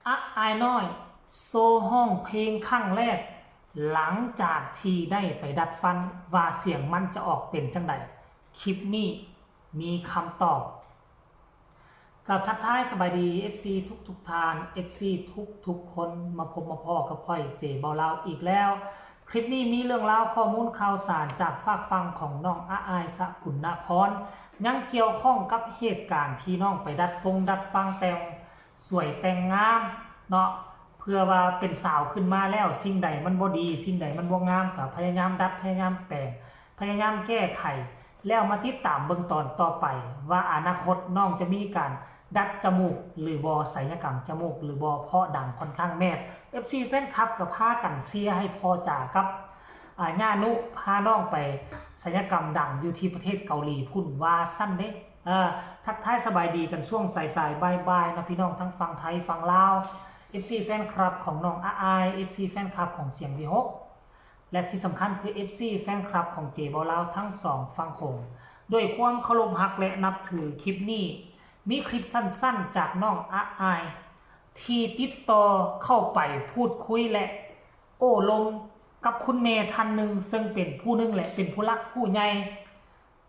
อายน้อยโซห้องเพลงครั้งแรกหลังจากที่ได้ไปดัดฟันว่าเสียงมันจะออกเป็นจังไดคลิปนี้มีคำตอบกับทักทายสบายดี FC ทุกทาน FC ทุกคนมาพบมาพอกับค่อยเจเบาเล่าอีกแล้วคลิปนี้มีเรื่องราวข้อมูลข่าวสารจากฝากฟังของน้องอายสกุลณพรยังเกี่ยวข้องกับเหตุการณ์ที่น้องไปดัดฟังแต่งสวยแต่งงามเนาะเพื่อว่าเป็นสาวขึ้นมาแล้วสิ่งใดมันบ่ดีสิ่งใดมันบ่งามก็พยายามดัดพยายามแปลงพยายามแก้ไขแล้วมาติดตามเบิ่งตอนต่อไปว่าอนาคตน้องจะมีการดัดจมูกหรือบอศัลยกรรมจมูกหรือบอเพาะดังค่อนข้างแม่น FC แฟนคลับกับพากันเชียร์ให้พอจ่ากับย่านุพาน้องไปศัลยกรรมดังอยู่ที่ประเทศเกาหลีพุ่นว่าสั้นเด้ทักทายสบายดีกันช่วงสายๆบ่ายๆนะพี่น้องทั้งฝั่งไทยฝั่งลาว FC แฟนคลับของน้องอาย FC แฟนคลับของเสียงวีฮกและที่สำคัญคือ FC แฟนคลับของเจบอลาวทั้งสองฝั่งโขงด้วยความเคารพฮักและนับถือคลิปนี้มีคลิปสั้นๆจากน้องอายที่ติดต่อเข้าไปพูดคุยและโอ้ลมกับคุณเมย์ท่านหนึ่งซึ่งเป็นผู้หนึ่งแหละเป็นผู้รักผู้ใหญ่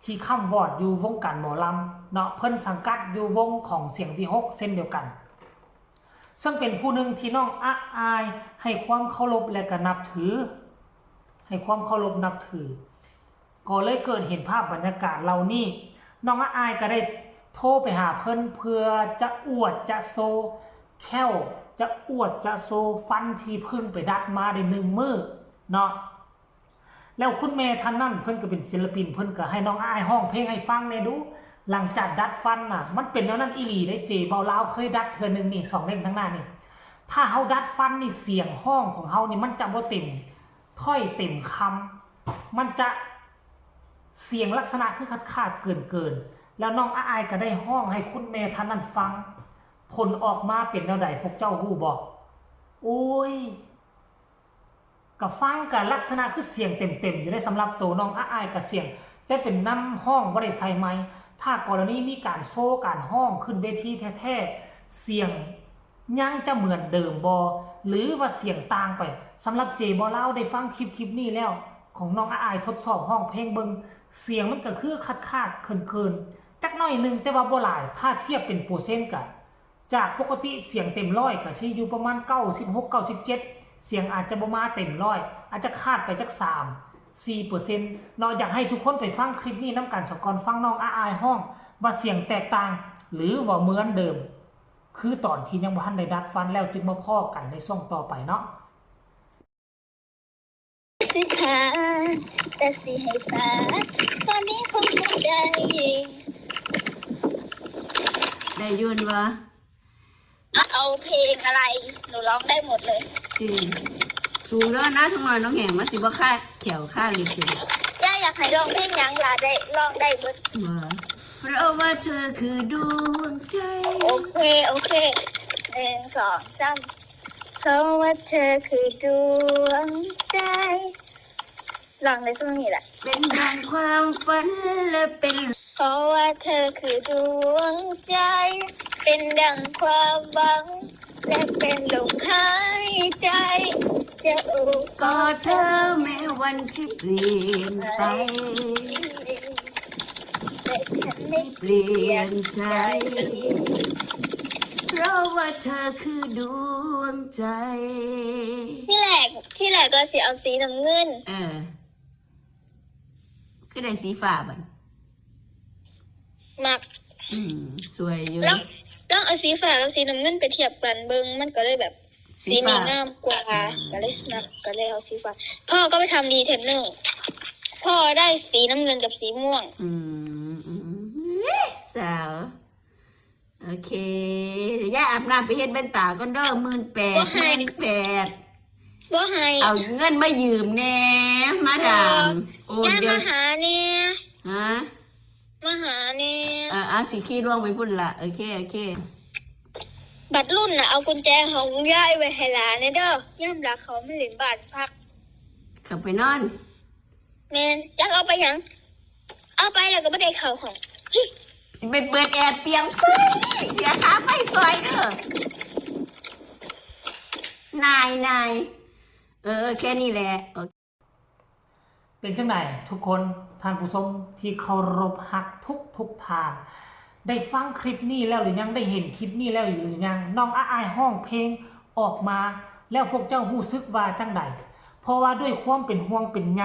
ที่ข้ามวอดอยู่วงการหมอลำเนาะเพิ่นสังกัดอยู่วงของเสียงวีฮกเส้นเดียวกันซึ่งเป็นผู้หนึ่งที่น้องอายให้ความเคารพและก็นับถือให้ความเคารพนับถือก็เลยเกิดเห็นภาพบรรยากาศเหล่านี้น้องอายก็ได้โทรไปหาเพิ่นเพื่อจะอวดจะโซแค่วจะอวดจะโซฟันที่เพิ่งไปดัดมาได้1 มื้อเนาะแล้วคุณแม่ท่านนั้นเพิ่นก็เป็นศิลปินเพิ่นก็ให้น้องอายห้องเพลงให้ฟังแน่ดูหลังจากดัดฟันน่ะมันเป็นแล้วนั้นอีหลีได้เจเบาลาวเคยดัดเทื่อนึงนี่2 เล่มทั้งหน้านี่ถ้าเฮาดัดฟันนี่เสียงห้องของเฮานี่มันจะบ่เต็มถ้อยเต็มคำมันจะเสียงลักษณะคือขาดเกินแล้วน้องอายก็ได้ห้องให้คุณแม่ท่านนั้นฟังผลออกมาเป็นแนวใดพวกเจ้าฮู้บ่โอ้ยก็ฟังกันลักษณะคือเสียงเต็มอยู่ได้สำหรับตัวน้องอายกับเสียงแต่เป็นน้ำห้องบ่ได้ใส่ไมค์ถ้ากรณีมีการโซ่การห้องขึ้นเวทีแท้ๆเสียงยังจะเหมือนเดิมบ่หรือว่าเสียงต่างไปสำหรับเจบ่ลาวได้ฟังคลิปนี้แล้วของน้องอายทดสอบห้องเพลงเบิ่งเสียงมันก็คือขาดเคินจักหน่อยนึงแต่ว่าบ่หลายถ้าเทียบเป็นเปอร์เซ็นต์กันจากปกติเสียงเต็มร้อยก็สิอยู่ประมาณ96 97เสียงอาจจะบ่มาเต็มร้อยอาจจะขาดไปจัก3-4%เนาะอยากให้ทุกคนไปฟังคลิปนี้นำกันสักก่อนฟังน้องอายห้องว่าเสียงแตกต่างหรือว่าเหมือนเดิมคือตอนที่ยังบ่ทันได้ดัดฟันแล้วจึงมาพ้อกันในช่วงต่อไปเนาะสิหาแต่สิให้ตาตอนนี้คงไม่ได้ได้ยืนวะเอาเพลงอะไรหนูร้องได้หมดเลยสูงแล้วนะทั้งหน่อยน้องแหงมาสิบ่ค่าแขวค่าลิขิตย่าอยากให้ร้องเพลงยังล่ะได้ร้องได้หมดเพราะว่าเธอคือดวงใจโอเค1 2 3เพราะว่าเธอคือดวงใจร้องในช่วงนี้แหละเป็นดังความฝันและเป็นเพราะว่าเธอคือดวงใจเป็นดังความหวังและเป็นลมหายใจจะอุกอดเธอแม้วันที่เปลี่ยนไปแต่ฉันไม่เปลี่ยนใจเพราะว่าเธอคือดวงใจที่แรกก็สิเอาสีน้ำเงินก็ได้สีฟ้าบันมักสวยอยู่ต้องเอาสีฟ้ากับสีน้ำเงินไปเทียบกันเบิ่งมันก็เลยแบบสีนี้งามกว่าก็เลยมักก็เลยเอาสีฟ้าพ่อก็ไปทำดีเทนเนอร์พ่อได้สีน้ำเงินกับสีม่วงสาวโอเคเดี๋ยวย่าอาบน้ำไปเฮ็ดแว่นตาก่อนเด้อ18,000บ่ให้เอาเงินมายืมแน่มาดามโอนเดี๋ยวมาหาเนี่ยฮะมาหาเนี่ยสีขี้ร่วงไปพุ่นละโอเคบัตรรุ่นน่ะเอากุญแจของย่ายไว้ให้หลานเด้อย่ำหลักเขาไม่เล่นบ้านพักขับไปนอนแม่นจักเอาไปยังเอาไปแล้วก็ไม่ได้เข้าห้องไปเปิดแอร์เปียงไฟเสียค่าไฟซอยเด้อ นายแค่นี้แหละเป็นจังไหนทุกคนท่านผู้ชมที่เคารพฮักทุกทางได้ฟังคลิปนี้แล้วหรือยังได้เห็นคลิปนี้แล้วหรือยังน้องอายห้องเพลงออกมาแล้วพวกเจ้ารู้สึกว่าจังใดเพราะว่าด้วยความเป็นห่วงเป็นใย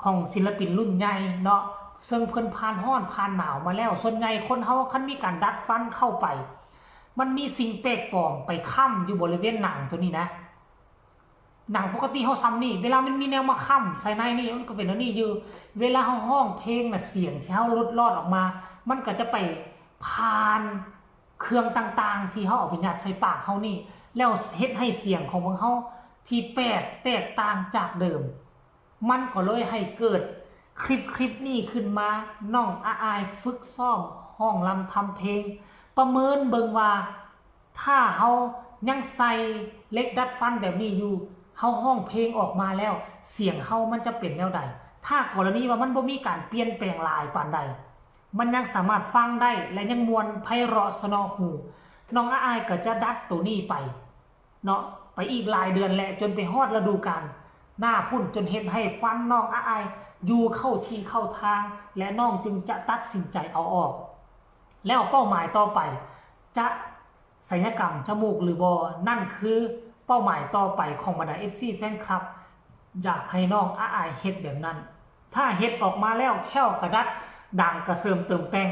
ของศิลปินรุ่นใหญ่เนาะซึ่งเพิ่นผ่านร้อนผ่านหนาวมาแล้วส่วนใหญ่คนเฮาคันมีการดัดฟันเข้าไปมันมีสิ่งแปลกปลอมไปค้ำอยู่บริเวณหนังตัวนี้นะหนังปกติเฮาซ้ำนี่เวลามันมีแนวมาค้ำใส่ในนี่มันก็เป็นอันนี้อยู่เวลาเฮาร้องเพลงน่ะเสียงที่เฮาลดลอดออกมามันก็จะไปผ่านเครื่องต่างๆที่เฮาเอาไปยัดใส่ปากเฮานี่แล้วเฮ็ดให้เสียงของพวกเฮาที่แตกต่างจากเดิมมันก็เลยให้เกิดคลิปนี้ขึ้นมาน้องอายฝึกซ้อมห้องลำทำเพลงประเมินเบิ่งว่าถ้าเฮายังใส่เล็กดัดฟันแบบนี้อยู่เฮาห้องเพลงออกมาแล้วเสียงเฮามันจะเป็นแนวใดถ้ากรณีว่ามันบ่มีการเปลี่ยนแปลงหลายปานใดมันยังสามารถฟังได้และยังมวลไพเราะสนอหูน้องอายก็จะดัดตัวนี้ไปเนาะไปอีกหลายเดือนแหละจนไปฮอดฤดูกาลหน้าพุ่นจนเฮ็ดให้ฟันน้องอายอยู่เข้าที่เข้าทางและน้องจึงจะตัดสินใจเอาออกแล้วเป้าหมายต่อไปจะศัลยกรรมจมูกหรือบอนั่นคือเป้าหมายต่อไปของบรรดา FC แฟนคลับอยากให้น้องอายเฮ็ดแบบนั้นถ้าเฮ็ดออกมาแล้วแค่วกระดัดดังกระเสริมเติมแต่ง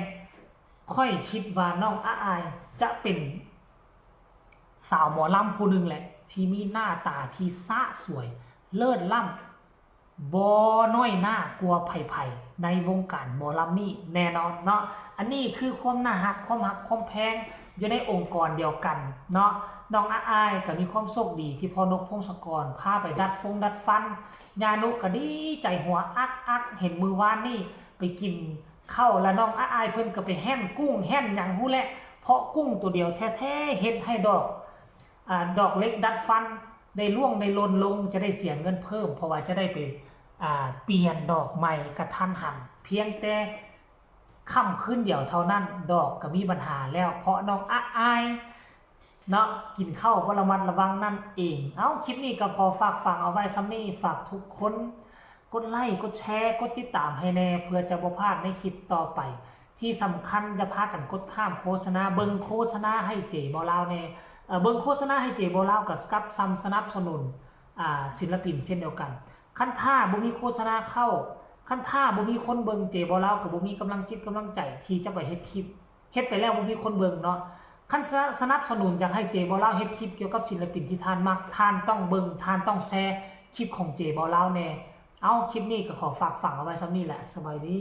ค่อยคิดว่าน้องอายจะเป็นสาวหมอลำผู้หนึ่งแหละที่มีหน้าตาที่สะสวยเลิศล่ำบ่น้อยหน้ากลัวไผ่ในวงการหมอลำนี่แน่นอนเนาะอันนี้คือความน่าฮักความแพงอยู่ในองค์กรเดียวกันเนาะน้องอายก็มีความโชคดีที่พ่อนกพงศกรพาไปดัดฟันญานุก็ดีใจหัวอักเห็นมือวานนี่ไปกินข้าวแล้วน้องอายเพิ่นก็ไปแห่นกุ้งแห่นหยังฮู้แหละเพราะกุ้งตัวเดียวแท้ๆเฮ็ดให้ดอกเล็กดัดฟันได้ล่วงได้ลนลงจะได้เสียเงินเพิ่มเพราะว่าจะได้ไปเปลี่ยนดอกใหม่กระทันหันเพียงแต่ค่ำคืนเดียวเท่านั้นดอกก็มีปัญหาแล้วเพราะน้องอายเนาะกินข้าวบ่ระมัดระวังนั่นเองคลิปนี้ก็ขอฝากฟังเอาไว้ซ้ำนี้ฝากทุกคนกดไลค์กดแชร์กดติดตามให้แน่เพื่อจะบ่พลาดในคลิปต่อไปที่สำคัญจะพากันกดข้ามโฆษณาเบิ่งโฆษณาให้เจบ่ลาวแน่เบิ่งโฆษณาให้เจบ่ลาวกับสนับสนุนศิลปินเช่นเดียวกันคันท่าบ่มีโฆษณาเข้าคันท่าบ่มีคนเบิ่งเจบ่ลาวก็บ่มีกำลังจิตกำลังใจที่จะไปเฮ็ดคลิปเฮ็ดไปแล้วบ่มีคนเบิ่งเนาะคันสนับสนุนอยากให้เจบ่ลาวเฮ็ดคลิปเกี่ยวกับศิลปินที่ท่านมักท่านต้องเบิ่งท่านต้องแชร์คลิปของเจบ่ลาวแน่คลิปนี้ก็ขอฝากฝังเอาไว้ซ้ำนี้แหละสบายดี